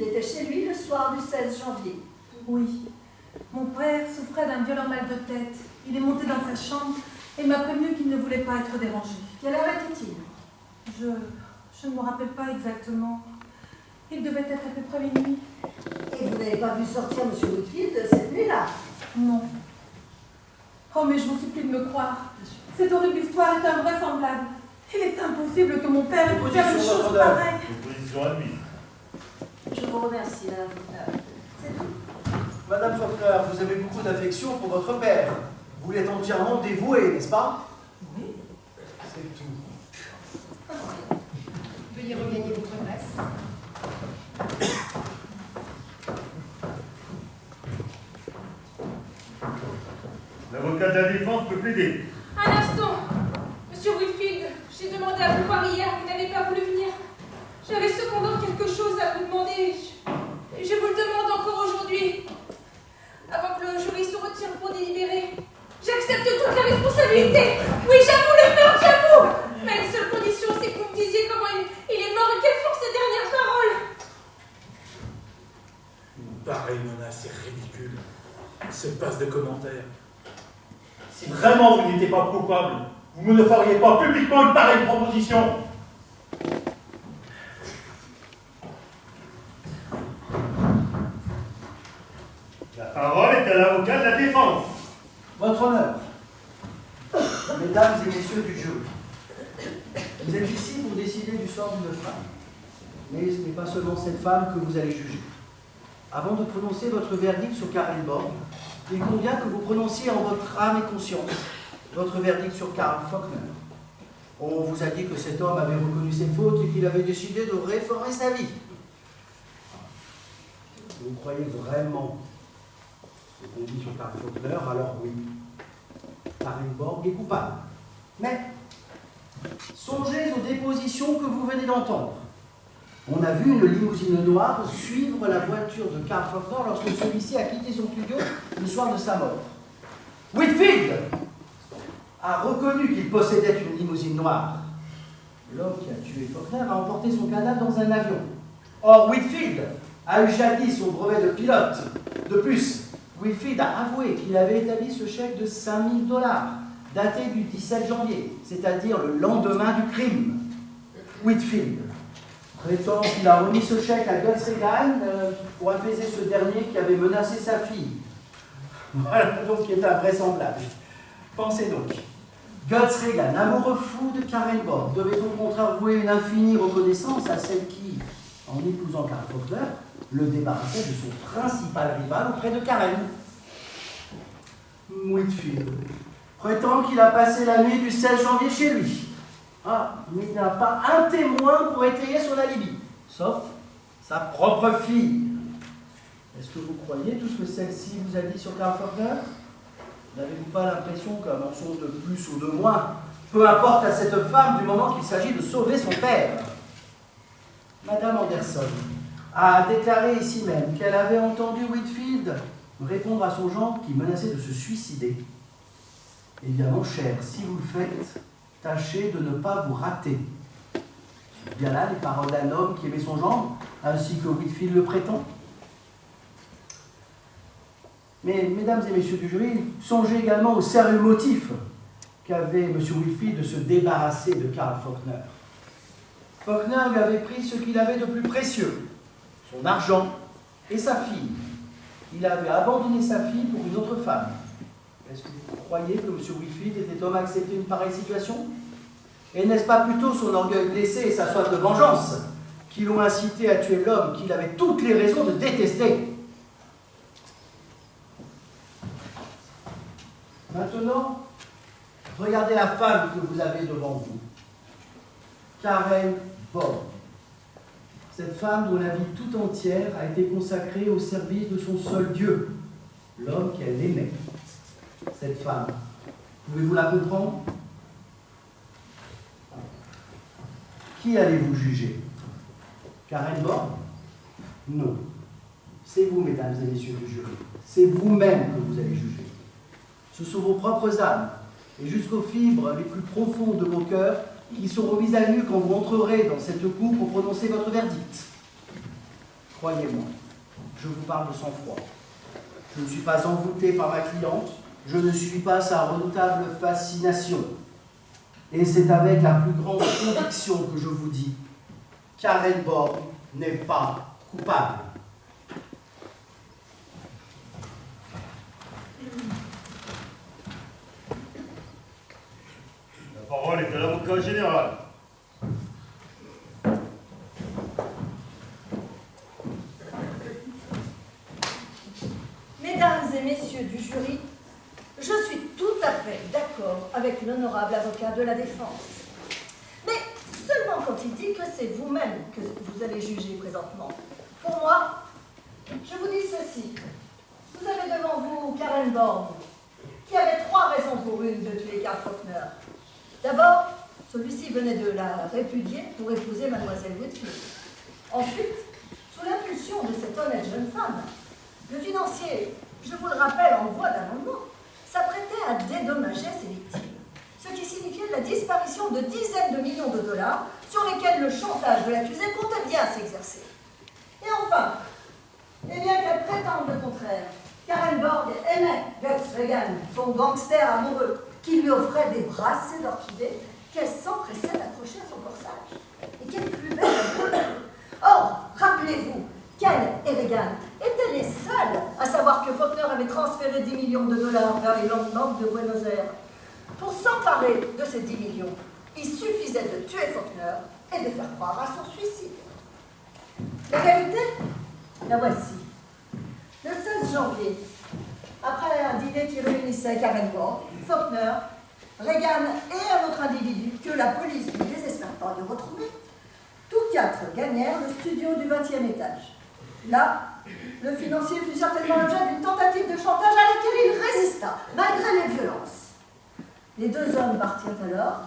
Whitfield était chez lui le soir du 16 janvier. Oui. Mon père souffrait d'un violent mal de tête. Il est monté dans sa chambre et m'a prévenu qu'il ne voulait pas être dérangé. Quelle heure était-il? Je ne me rappelle pas exactement. Il devait être à peu près minuit. Et vous n'avez pas vu sortir M. Whitfield cette nuit-là? Non. Oh, mais je vous supplie de me croire. Cette horrible histoire est invraisemblable. Il est impossible que mon père ait pu faire une chose pareille. Opposition à lui. Je vous remercie, Madame Faulkner. C'est tout. Madame Faulkner, vous avez beaucoup d'affection pour votre père. Vous l'êtes entièrement dévoué, n'est-ce pas? Oui. C'est tout. Veuillez regagner votre place. L'avocat de la défense peut plaider. Un instant. Monsieur Whitfield, j'ai demandé à vous voir hier, vous n'avez pas voulu venir. J'avais cependant quelque chose à vous demander. Je vous le demande encore aujourd'hui. Avant que le jury se retire pour délibérer. J'accepte toute la responsabilité. Oui, j'avoue le meurtre, j'avoue. Mais une seule condition, c'est que vous me disiez comment il est mort et quelles furent ses dernières paroles. Une pareille menace est ridicule. Se passe de commentaires. Si vraiment vous n'étiez pas coupable, vous ne feriez pas publiquement une pareille proposition. La parole est à l'avocat de la défense. Votre honneur, mesdames et messieurs du jury, vous êtes ici pour décider du sort d'une femme. Mais ce n'est pas seulement cette femme que vous allez juger. Avant de prononcer votre verdict sur Karen Borg, il convient que vous prononciez en votre âme et conscience votre verdict sur Carl Faulkner. On vous a dit que cet homme avait reconnu ses fautes et qu'il avait décidé de réformer sa vie. Vous croyez vraiment ce qu'on dit sur Carl Faulkner? Alors oui, Karen Borg est coupable. Mais songez aux dépositions que vous venez d'entendre. On a vu une limousine noire suivre la voiture de Carl Faulkner lorsque celui-ci a quitté son studio le soir de sa mort. Whitfield a reconnu qu'il possédait une limousine noire. L'homme qui a tué Faulkner a emporté son cadavre dans un avion. Or, Whitfield a eu jadis son brevet de pilote. De plus, Whitfield a avoué qu'il avait établi ce chèque de 5 000 $, daté du 17 janvier, c'est-à-dire le lendemain du crime. Whitfield prétend qu'il a remis ce chèque à Gus Reagan pour apaiser ce dernier qui avait menacé sa fille. Voilà donc qui est invraisemblable. Pensez donc. Gus Reagan, amoureux fou de Karen Borg, devait au contraire vouer une infinie reconnaissance à celle qui, en épousant Carl Faulkner, le débarrassait de son principal rival auprès de Karen. Whitfield prétend qu'il a passé la nuit du 16 janvier chez lui. Ah, mais il n'a pas un témoin pour étayer son alibi, sauf sa propre fille. Est-ce que vous croyez tout ce que celle-ci vous a dit sur Carl Faulkner? N'avez-vous pas l'impression qu'un mensonge de plus ou de moins, peu importe à cette femme du moment qu'il s'agit de sauver son père? Madame Anderson a déclaré ici même qu'elle avait entendu Whitfield répondre à son gendre qui menaçait de se suicider. Eh bien, mon cher, si vous le faites, tâchez de ne pas vous rater. Bien là les paroles d'un homme qui aimait son gendre, ainsi que Whitfield le prétend. Mais, mesdames et messieurs du jury, songez également au sérieux motif qu'avait M. Whitfield de se débarrasser de Carl Faulkner. Faulkner lui avait pris ce qu'il avait de plus précieux, son argent et sa fille. Il avait abandonné sa fille pour une autre femme. Est-ce que vous croyez que M. Whitfield était homme à accepter une pareille situation? Et n'est-ce pas plutôt son orgueil blessé et sa soif de vengeance qui l'ont incité à tuer l'homme qu'il avait toutes les raisons de détester? Maintenant, regardez la femme que vous avez devant vous. Karen Borg. Cette femme dont la vie tout entière a été consacrée au service de son seul Dieu, l'homme qu'elle aimait. Cette femme, pouvez-vous la comprendre? Qui allez-vous juger? Karen Borg? Non. C'est vous, mesdames et messieurs du jury. C'est vous-même que vous allez juger. Ce sont vos propres âmes, et jusqu'aux fibres les plus profondes de vos cœurs, qui seront mises à nu quand vous entrerez dans cette cour pour prononcer votre verdict. Croyez-moi, je vous parle de sang-froid. Je ne suis pas envoûté par ma cliente, je ne suis pas sa redoutable fascination. Et c'est avec la plus grande conviction que je vous dis, Karen Borg n'est pas coupable. La parole est à l'avocat général. Mesdames et messieurs du jury, je suis tout à fait d'accord avec l'honorable avocat de la défense. Mais seulement quand il dit que c'est vous-même que vous allez juger présentement. Pour moi, je vous dis ceci. Vous avez devant vous Karen Borg, qui avait 3 raisons pour une de tuer Karl Faulkner. D'abord, celui-ci venait de la répudier pour épouser mademoiselle Whitfield. Ensuite, sous l'impulsion de cette honnête jeune femme, le financier, je vous le rappelle en voie d'amendement, s'apprêtait à dédommager ses victimes, ce qui signifiait la disparition de dizaines de millions de dollars sur lesquels le chantage de l'accusé comptait bien s'exercer. Et enfin, et bien qu'elle prétende le contraire, Karen Borg aimait Gus Regan, son gangster amoureux, qui lui offrait des bracelets d'orchidées qu'elle s'empressait d'accrocher à son corsage. Et quelle plus belle amour! Or, rappelez-vous, qu'elle et Regan étaient les seuls à savoir que Faulkner avait transféré 10 millions de dollars vers les landmarks de Buenos Aires. Pour s'emparer de ces 10 millions, il suffisait de tuer Faulkner et de faire croire à son suicide. La vérité, la voici. Le 16 janvier, après un dîner qui réunissait Karen Borg, Faulkner, Regan et un autre individu que la police ne désespère pas de retrouver, tous 4 gagnèrent le studio du 20e étage. Là, le financier fut certainement l'objet d'une tentative de chantage à laquelle il résista, malgré les violences. Les 2 hommes partirent alors,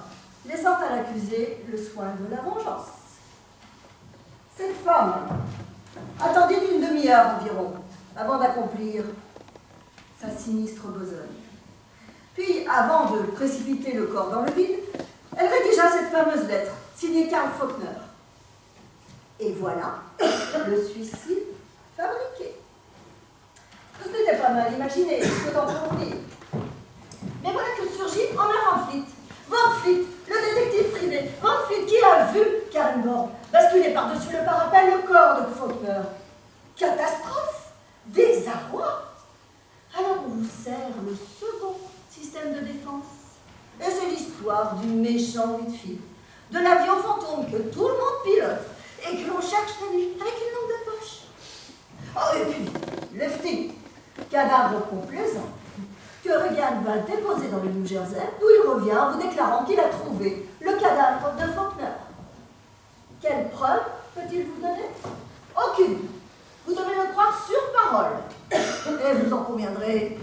laissant à l'accusé le soin de la vengeance. Cette femme attendit une demi-heure environ avant d'accomplir sa sinistre besogne. Puis, avant de précipiter le corps dans le vide, elle rédigea cette fameuse lettre, signée Karl Faulkner. Et voilà le suicide fabriqué. Ce n'était pas mal imaginé, je peux en convenir. Mais voilà que surgit en un Van Fleet, le détective privé, Van Fleet qui a vu Karen Borg basculer par-dessus le parapet le corps de Faulkner. Catastrophe, désarroi. Alors on vous sert le second système de défense. Et c'est l'histoire du méchant Whitfield, de l'avion fantôme que tout le monde pilote et que l'on cherche la nuit avec une lampe de poche. Oh, et puis, Lefty, cadavre complaisant, que Regan va déposer dans le New Jersey, d'où il revient en vous déclarant qu'il a trouvé le cadavre de Faulkner. Quelle preuve peut-il vous donner? Aucune. Vous devez le croire sur parole. Et vous en conviendrez,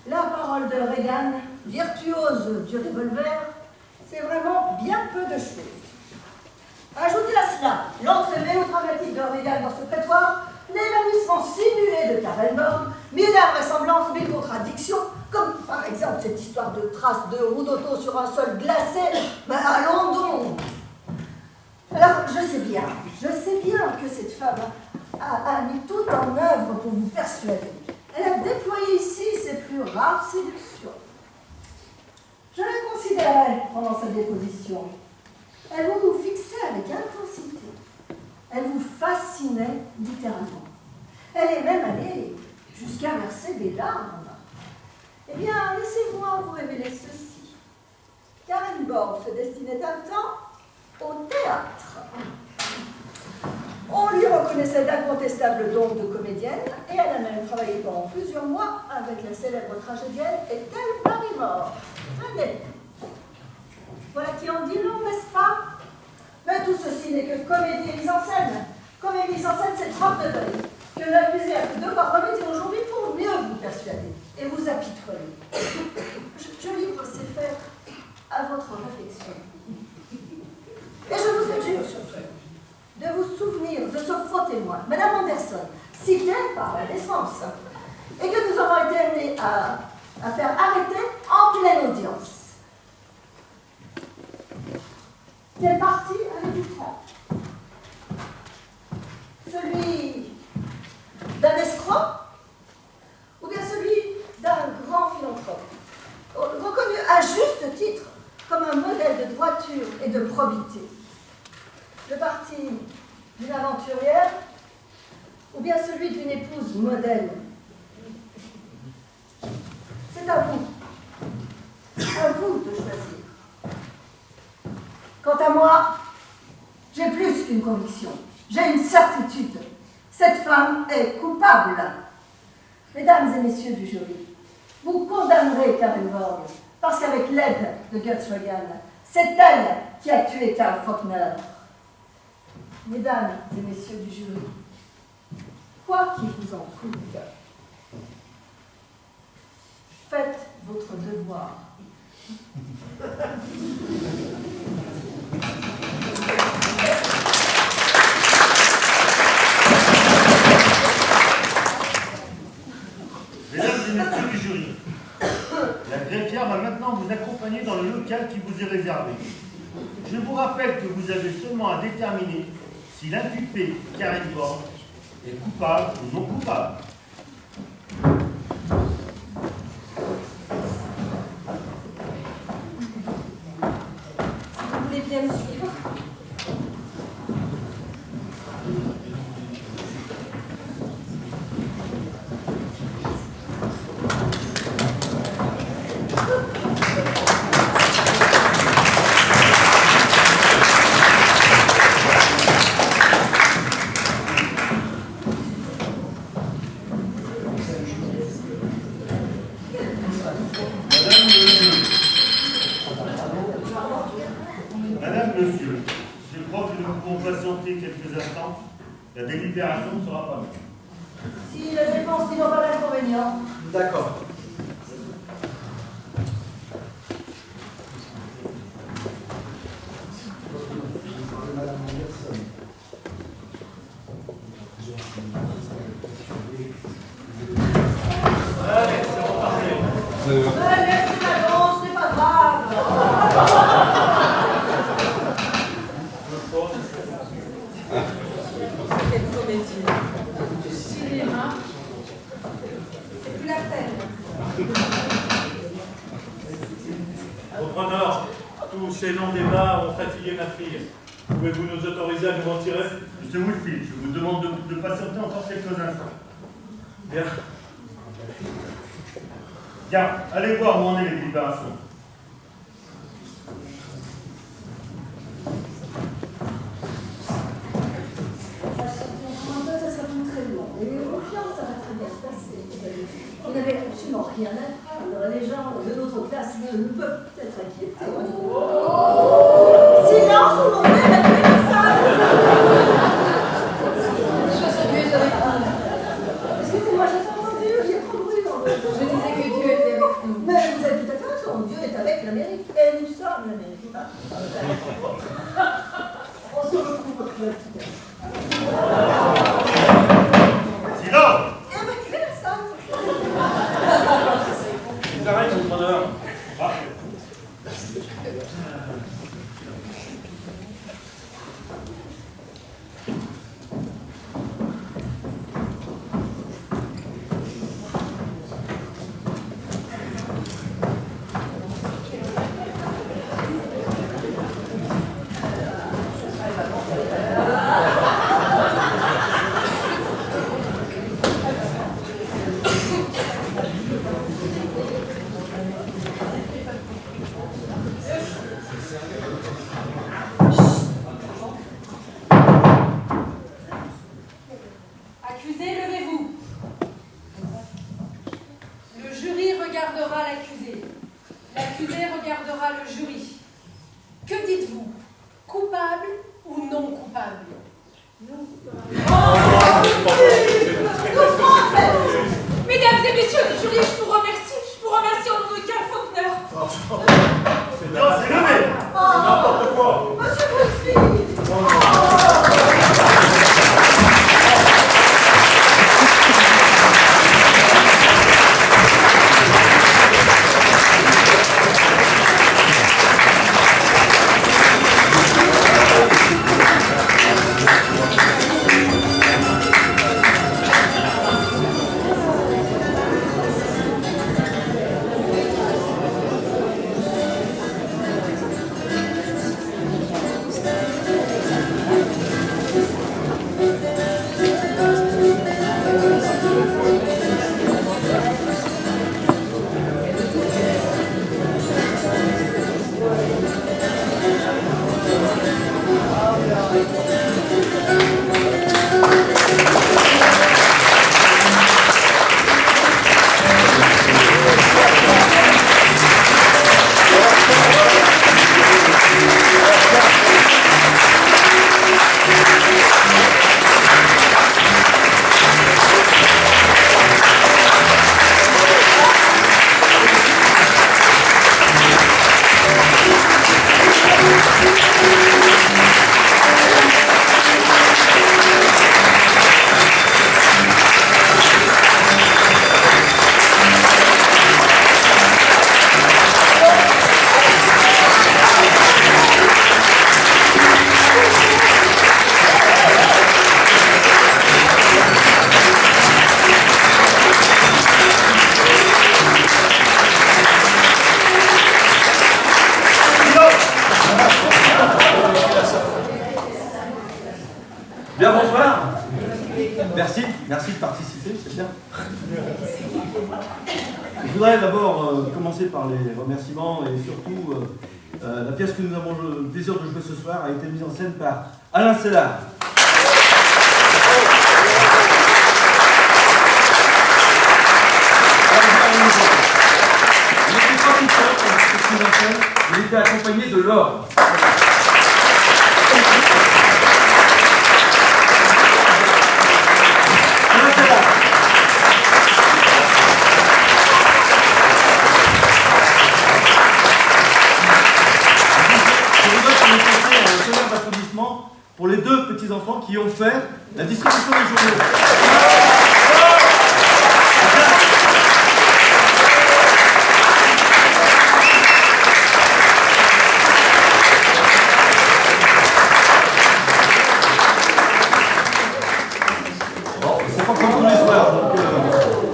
la parole de Regan, virtuose du revolver, c'est vraiment bien peu de choses. Ajoutez à cela l'entrée mélodramatique de Regan dans ce prétoire, l'évanouissement simulé de Karen Borg, mille invraisemblances, mille contradictions, comme par exemple cette histoire de traces de roues d'auto sur un sol glacé. Ben allons donc! Alors, je sais bien que cette femme a mis tout en œuvre pour vous persuader. Elle a déployé ici ses plus rares séductions. Je la considérais pendant sa déposition. Elle vous fixait avec intensité. Elle vous fascinait littéralement. Elle est même allée jusqu'à verser des larmes. Eh bien, laissez-moi vous révéler ceci. Karen Borg se destinait un temps au théâtre. On lui reconnaissait d'incontestables dons de comédienne et elle a même travaillé pendant plusieurs mois avec la célèbre tragédienne Ethel Barrymore. Tenez, voilà qui en dit long, n'est-ce pas? Mais tout ceci n'est que comédie et mise en scène. Comédie et mise en scène, c'est trop de deuil que l'accusé a pu devoir remédier aujourd'hui pour mieux vous persuader et vous apitoyer. Je livre ces faits à votre réflexion. Et je vous adjure de vous souvenir de ce faux témoin, Madame Anderson, citée par la défense, et que nous avons été amenés à faire arrêter en pleine audience. Quel parti avez-vous pris? Celui bien celui d'une épouse modèle. C'est à vous de choisir. Quant à moi, j'ai plus qu'une conviction, j'ai une certitude. Cette femme est coupable. Mesdames et messieurs du jury, vous condamnerez Karen Borg parce qu'avec l'aide de Guts Regan, c'est elle qui a tué Carl Faulkner. Mesdames et messieurs du jury, quoi qu'il vous en coûte, faites votre devoir. Mesdames et messieurs du jury, la greffière va maintenant vous accompagner dans le local qui vous est réservé. Je vous rappelle que vous avez seulement à déterminer si l'inculpé Karen Borg est coupable ou non coupable. Vous voulez bien me suivre? Madame, monsieur, je crois que nous pouvons patienter quelques instants. La délibération ne sera pas bonne. Si la défense n'y voit pas d'inconvénient, D'accord. Madame Anderson. laissez la danse, c'est pas grave. Quelle comédie. Cinéma. C'est plus la peine. Votre honneur, tous ces longs débats ont fatigué ma fille. Pouvez-vous nous autoriser à nous retirer? Monsieur Woodfield, je vous demande de patienter encore quelques instants. Bien. Bien, allez voir où en est les délibérations. Ça sera pas très long. Et confiance, ça va très bien se passer. Vous n'avez absolument rien à craindre. Les gens de notre classe ne peuvent être inquiétés. Silence, on en fait la salle. Excusez-moi, j'ai pas entendu. Il y a trop de bruit dans le. Je disais que Dieu était avec nous. Mais vous avez tout à fait raison. Dieu est avec l'Amérique. Et nous sommes l'Amérique. On se retrouve au club. Silence! Évacuez la salle. Ils arrêtent, votre honneur. Parfait. Accusé, levez-vous. Le jury regardera l'accusé. L'accusé regardera le jury. Que dites-vous? Coupable ou non coupable? Mesdames et messieurs du jury, je vous remercie au nom de Carl Faulkner. Non, c'est levé! N'importe quoi. Monsieur Woodfield. Merci de participer, c'est bien. Je voudrais d'abord commencer par les remerciements et surtout la pièce que nous avons le plaisir de jouer ce soir a été mise en scène par Alain Sellard. Il n'était pas tout seul pour cette mise en scène, il était accompagné de Laure. Pour les deux petits-enfants qui ont fait la distribution des journaux. Bon, c'est pas comme tous les soirs, donc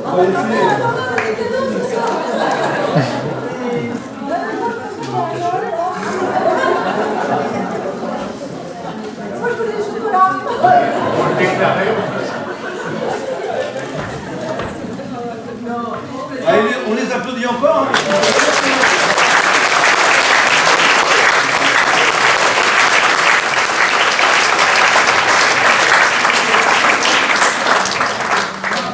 on va essayer. Allez, on les applaudit encore. Hein.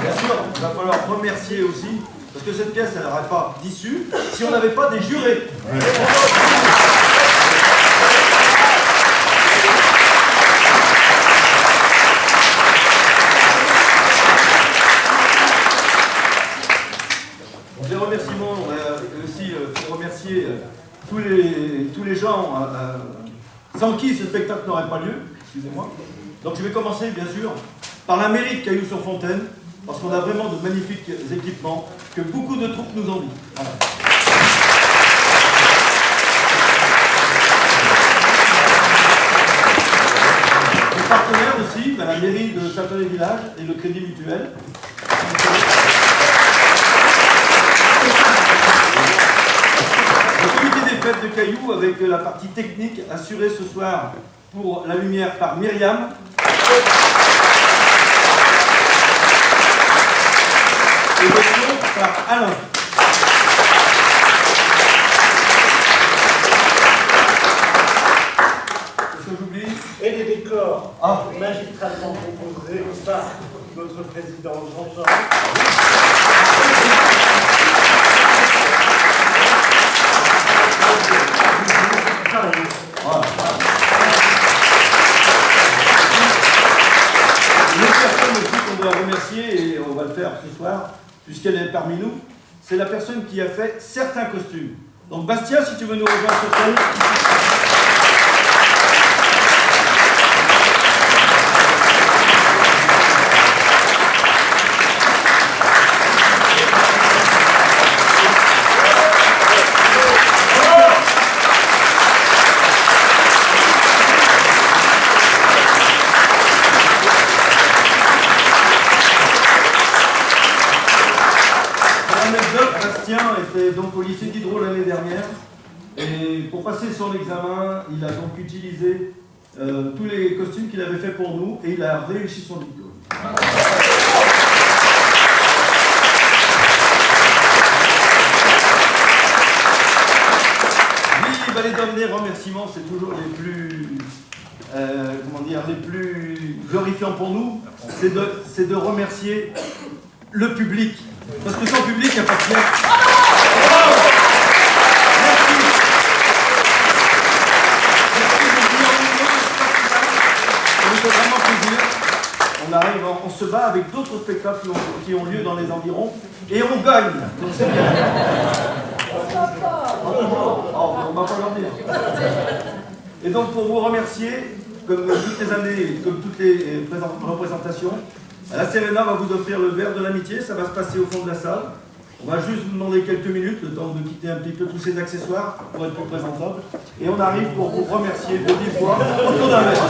Bien sûr, il va falloir remercier aussi, parce que cette pièce, elle n'aurait pas d'issue si on n'avait pas des jurés. Des remerciements, aussi pour remercier tous les gens sans qui ce spectacle n'aurait pas lieu, excusez-moi. Donc je vais commencer bien sûr par la mairie de Cailloux-sur-Fontaine, parce qu'on a vraiment de magnifiques équipements que beaucoup de troupes nous envient. Voilà. Les partenaires aussi, la mairie de Châtelet-Village et le Crédit Mutuel. Le comité des fêtes de Cailloux avec la partie technique assurée ce soir pour la lumière par Myriam. Et le son par Alain. Qu'est-ce que j'oublie? Et les décors magistralement composés par notre président Jean-Jean. Voilà. Une autre personne aussi qu'on doit remercier, et on va le faire ce soir, puisqu'elle est parmi nous, c'est la personne qui a fait certains costumes. Donc Bastien, si tu veux nous rejoindre sur scène. Bastien était donc au lycée d'Hydro l'année dernière et pour passer son examen, il a donc utilisé tous les costumes qu'il avait fait pour nous et il a réussi son diplôme. Oui, les derniers remerciements, c'est toujours les plus, les plus glorifiants pour nous, c'est de remercier le public. Parce que sans public, il n'y a pas de pièce. Merci. Ça nous fait vraiment plaisir. On arrive, on se bat avec d'autres spectacles qui ont lieu dans les environs et on gagne. Donc c'est bien. On va pas leur dire. Et donc pour vous remercier, comme toutes les années, comme toutes les représentations, la Serena va vous offrir le verre de l'amitié, ça va se passer au fond de la salle. On va juste vous demander quelques minutes, le temps de quitter un petit peu tous ces accessoires pour être plus présentable. Et on arrive pour vous remercier de vive voix autour d'un verre.